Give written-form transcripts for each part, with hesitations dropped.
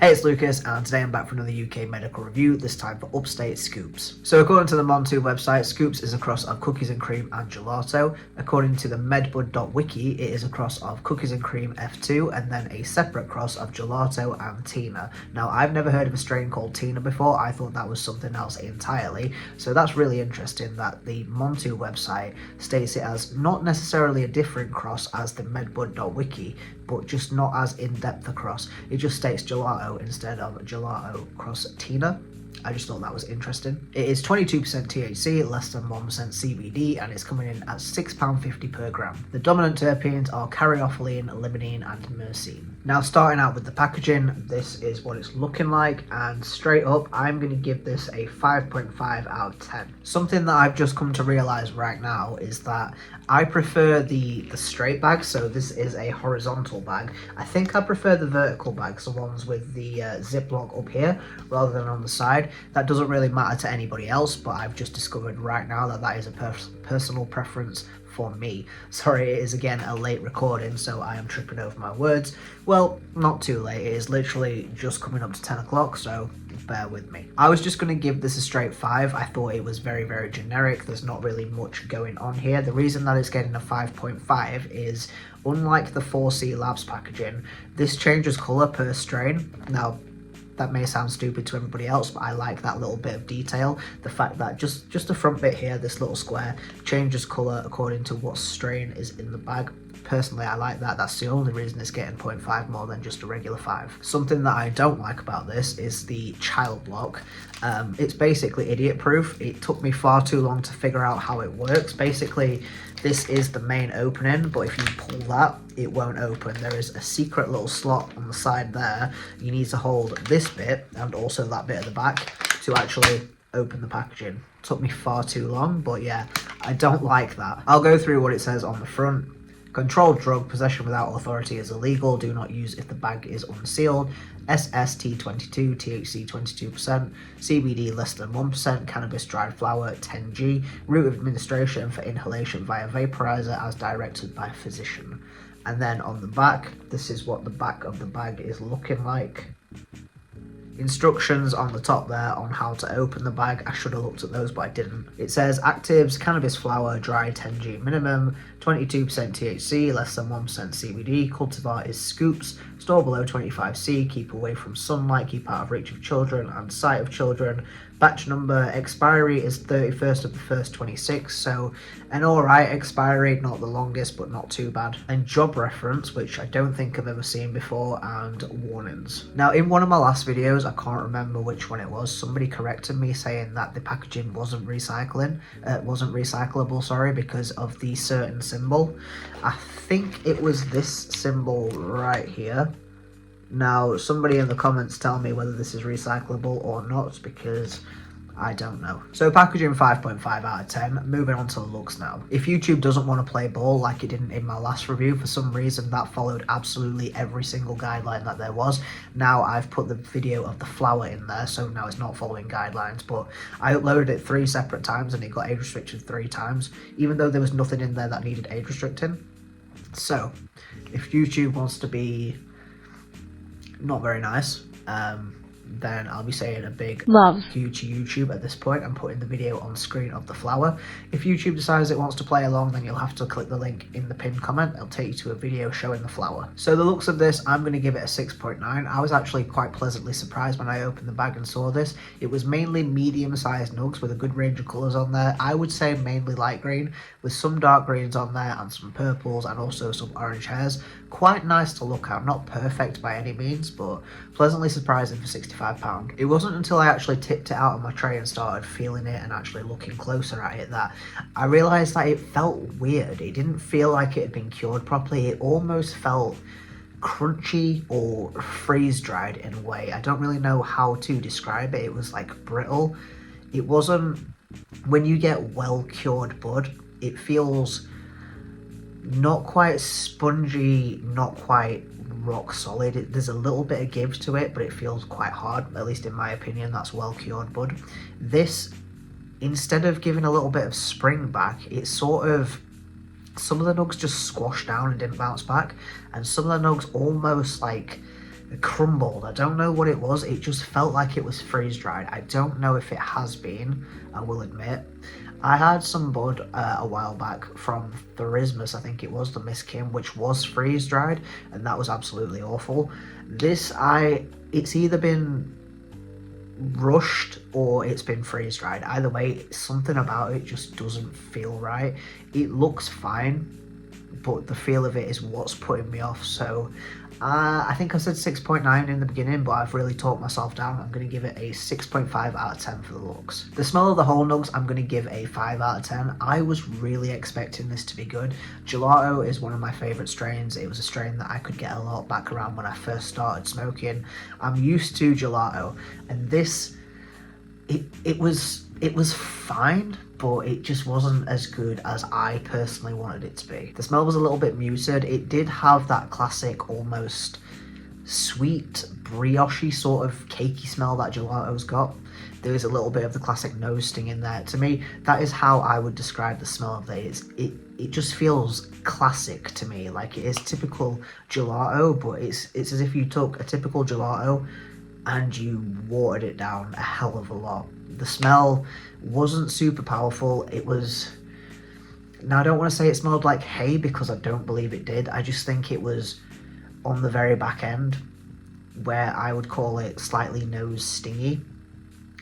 Hey, it's Lucas, and today I'm back for another UK medical review, this time for Upstate Scoops. So according to the Montu website, Scoops is a cross of cookies and cream and gelato. According to the medbud.wiki, it is a cross of cookies and cream F2 and then a separate cross of gelato and Tina. Now, I've never heard of a strain called Tina before. I thought that was something else entirely. So that's really interesting that the Montu website states it as not necessarily a different cross as the medbud.wiki, but just not as in-depth a cross. It just states gelato instead of gelato cross Tina. I just thought that was interesting. It is 22% THC, less than 1% CBD, and it's coming in at £6.50 per gram. The dominant terpenes are caryophyllene, limonene, and myrcene. Now, starting out with the packaging, this is what it's looking like, and straight up, I'm going to give this a 5.5 out of 10. Something that I've just come to realise right now is that I prefer the straight bag, so this is a horizontal bag. I think I prefer the vertical bags, the ones with the ziplock up here, rather than on the side. That doesn't really matter to anybody else, but I've just discovered right now that that is a personal preference for me. Sorry, it is again a late recording, so I am tripping over my words. Well, not too late, it is literally just coming up to 10 o'clock, so bear with me. I was just going to give this a straight 5. I thought it was very, very generic. There's not really much going on here. The reason that it's getting a 5.5 is, unlike the 4C Labs packaging, this changes colour per strain. Now, that may sound stupid to everybody else, but I like that little bit of detail. The fact that just the front bit here, this little square, changes colour according to what strain is in the bag. Personally, I like that. That's the only reason it's getting 0.5 more than just a regular 5. Something that I don't like about this is the child lock. It's basically idiot proof. It took me far too long to figure out how it works. Basically, this is the main opening, but if you pull that, it won't open. There is a secret little slot on the side there. You need to hold this bit and also that bit at the back to actually open the packaging. Took me far too long, but yeah, I don't like that. I'll go through what it says on the front. Controlled drug, possession without authority is illegal. Do not use if the bag is unsealed. SST22, THC 22%, CBD less than 1%, cannabis dried flower 10G, route of administration for inhalation via vaporizer as directed by physician. And then on the back, this is what the back of the bag is looking like. Instructions on the top there on how to open the bag. I should have looked at those, but I didn't. It says actives, cannabis flower, dry 10G minimum, 22% THC, less than 1% CBD, cultivar is Scoops, store below 25C, keep away from sunlight, keep out of reach of children and sight of children. Batch number, expiry is 31st of the 1st 26, so an alright expiry, not the longest but not too bad. And job reference, which I don't think I've ever seen before, and warnings. Now, in one of my last videos, I can't remember which one it was, somebody corrected me saying that the packaging wasn't recyclable, because of the certain symbol. I think it was this symbol right here. Now, somebody in the comments tell me whether this is recyclable or not, because I don't know. So packaging 5.5 out of 10. Moving on to the looks now. If YouTube doesn't want to play ball like it didn't in my last review, for some reason that followed absolutely every single guideline that there was. Now I've put the video of the flower in there, so now it's not following guidelines, but I uploaded it 3 separate times and it got age restricted 3 times, even though there was nothing in there that needed age restricting. So if YouTube wants to be not very nice, then I'll be saying a big love you to YouTube at this point and putting the video on screen of the flower. If YouTube decides it wants to play along, then you'll have to click the link in the pinned comment. It'll take you to a video showing the flower. So the looks of this, I'm going to give it a 6.9. I was actually quite pleasantly surprised when I opened the bag and saw this. It was mainly medium-sized nugs with a good range of colours on there. I would say mainly light green, with some dark greens on there and some purples and also some orange hairs. Quite nice to look at, not perfect by any means, but pleasantly surprising for £65. It wasn't until I actually tipped it out of my tray and started feeling it and actually looking closer at it that I realised that it felt weird. It didn't feel like it had been cured properly. It almost felt crunchy or freeze dried in a way. I don't really know how to describe it. It was like brittle. It wasn't, when you get well cured bud, it feels not quite spongy, not quite rock solid. There's a little bit of give to it, but it feels quite hard, at least in my opinion. That's well cured bud. This, instead of giving a little bit of spring back, it sort of, some of the nugs just squashed down and didn't bounce back, and some of the nugs almost like crumbled. I don't know what it was. It just felt like it was freeze dried. I don't know if it has been, I will admit. I had some bud a while back from Thurismus, I think it was, the Miss Kim, which was freeze dried, and that was absolutely awful. It's either been rushed or it's been freeze dried. Either way, something about it just doesn't feel right. It looks fine, but the feel of it is what's putting me off. So I think I said 6.9 in the beginning, but I've really talked myself down. I'm going to give it a 6.5 out of 10 for the looks. The smell of the whole nugs, I'm going to give a 5 out of 10. I was really expecting this to be good. Gelato is one of my favourite strains. It was a strain that I could get a lot back around when I first started smoking. I'm used to gelato, and this, it was fine, but it just wasn't as good as I personally wanted it to be. The smell was a little bit muted. It did have that classic, almost sweet, brioche sort of cakey smell that gelato's got. There is a little bit of the classic nose sting in there. To me, that is how I would describe the smell of this. It just feels classic to me, like it is typical gelato, but it's as if you took a typical gelato and you watered it down a hell of a lot. The smell wasn't super powerful. It was... Now, I don't want to say it smelled like hay because I don't believe it did. I just think it was on the very back end where I would call it slightly nose stingy.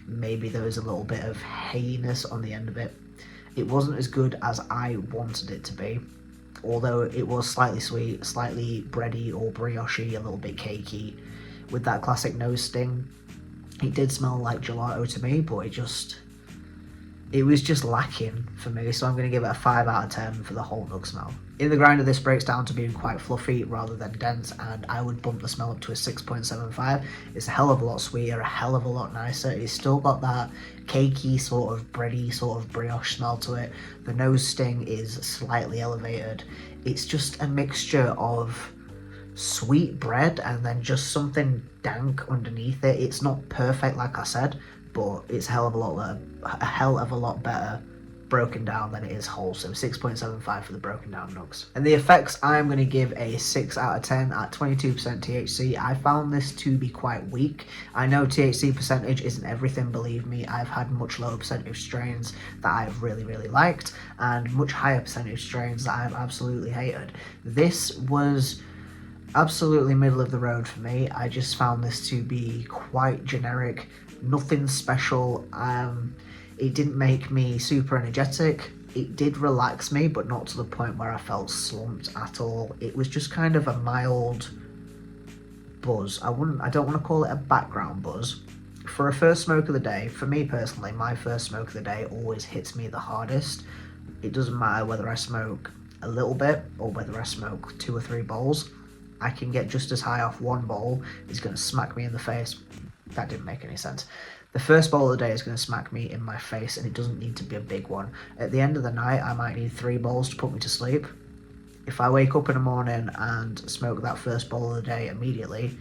Maybe there was a little bit of hayiness on the end of it. It wasn't as good as I wanted it to be, although it was slightly sweet, slightly bready or brioche, a little bit cakey, with that classic nose sting. It did smell like gelato to me, but it was just lacking for me, so I'm going to give it a 5 out of 10 for the whole nug smell. In the grinder, this breaks down to being quite fluffy rather than dense, and I would bump the smell up to a 6.75. It's a hell of a lot sweeter, a hell of a lot nicer. It's still got that cakey, sort of bready, sort of brioche smell to it. The nose sting is slightly elevated. It's just a mixture of sweet bread and then just something dank underneath it. It's not perfect, like I said, but it's a hell of a lot better broken down than it is whole. So 6.75 for the broken down nugs. And the effects, I'm going to give a 6 out of 10 at 22% THC. I found this to be quite weak. I know THC percentage isn't everything, believe me. I've had much lower percentage strains that I've really liked, and much higher percentage strains that I've absolutely hated. This was absolutely middle of the road for me. I just found this to be quite generic, nothing special. It didn't make me super energetic. It did relax me, but not to the point where I felt slumped at all. It was just kind of a mild buzz. I don't want to call it a background buzz. For a first smoke of the day, for me personally, my first smoke of the day always hits me the hardest. It doesn't matter whether I smoke a little bit or whether I smoke 2 or 3 bowls. I can get just as high off one bowl. It's going to smack me in the face. That didn't make any sense. The first bowl of the day is going to smack me in my face, and it doesn't need to be a big one. At the end of the night, I might need 3 bowls to put me to sleep. If I wake up in the morning and smoke that first bowl of the day immediately,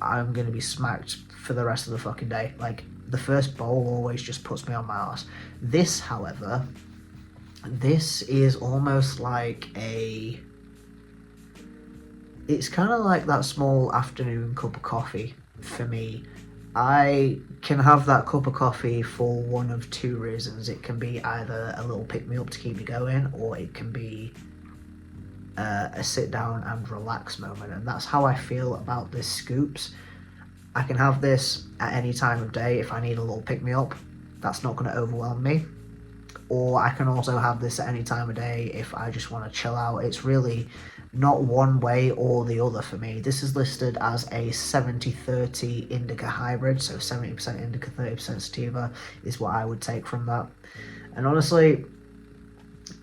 I'm going to be smacked for the rest of the fucking day. Like, the first bowl always just puts me on my arse. This, however, this is almost like it's kind of like that small afternoon cup of coffee for me. I can have that cup of coffee for one of 2 reasons. It can be either a little pick-me-up to keep me going, or it can be a sit-down and relax moment, and that's how I feel about this Scoops. I can have this at any time of day if I need a little pick-me-up. That's not going to overwhelm me. Or I can also have this at any time of day if I just want to chill out. It's really not one way or the other for me. This is listed as a 70-30 indica hybrid, so 70% indica, 30% sativa is what I would take from that. And honestly,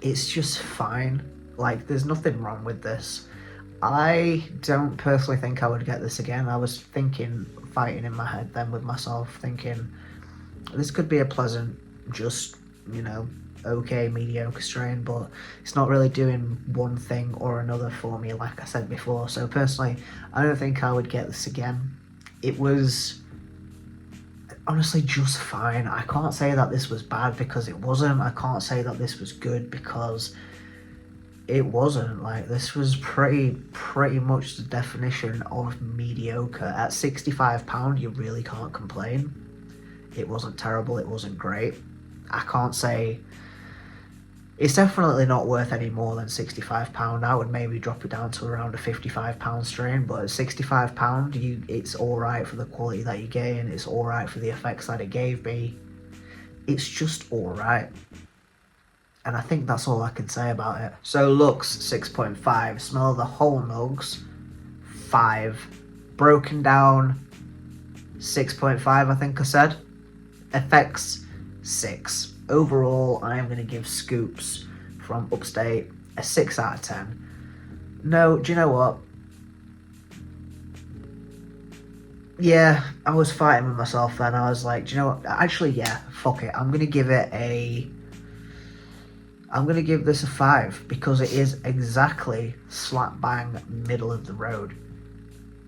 it's just fine. Like, there's nothing wrong with this. I don't personally think I would get this again. I was fighting in my head then with myself, thinking this could be a pleasant, just, okay, mediocre strain, but it's not really doing one thing or another for me, like I said before. So personally, I don't think I would get this again. It was honestly just fine. I can't say that this was bad because it wasn't. I can't say that this was good because it wasn't. Like, this was pretty much the definition of mediocre. At £65, you really can't complain. It wasn't terrible, it wasn't great. I can't say... It's definitely not worth any more than £65. I would maybe drop it down to around a £55 strain, but at £65, it's alright for the quality that you gain, it's alright for the effects that it gave me. It's just alright. And I think that's all I can say about it. So looks, 6.5. Smell of the whole nugs, 5. Broken down, 6.5 I think I said. Effects, 6. Overall, I am going to give Scoops from Upstate a 6 out of 10. No, do you know what? Yeah, I was fighting with myself then. I was like, do you know what? Actually, yeah, fuck it. I'm going to give this a 5 because it is exactly slap bang middle of the road.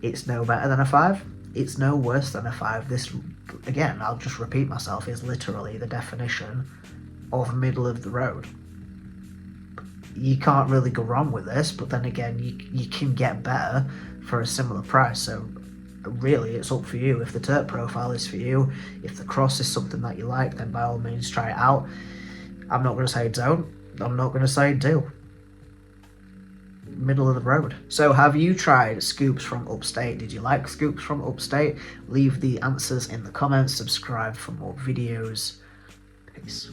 It's no better than a 5. It's no worse than a 5. This, again, I'll just repeat myself, is literally the definition of middle of the road. You can't really go wrong with this, but then again, you can get better for a similar price. So really, it's up for you. If the terp profile is for you, if the cross is something that you like, then by all means try it out. I'm not going to say don't. I'm not going to say do. Middle of the road. So have you tried Scoops from Upstate? Did you like Scoops from Upstate? Leave the answers in the comments. Subscribe for more videos. Peace.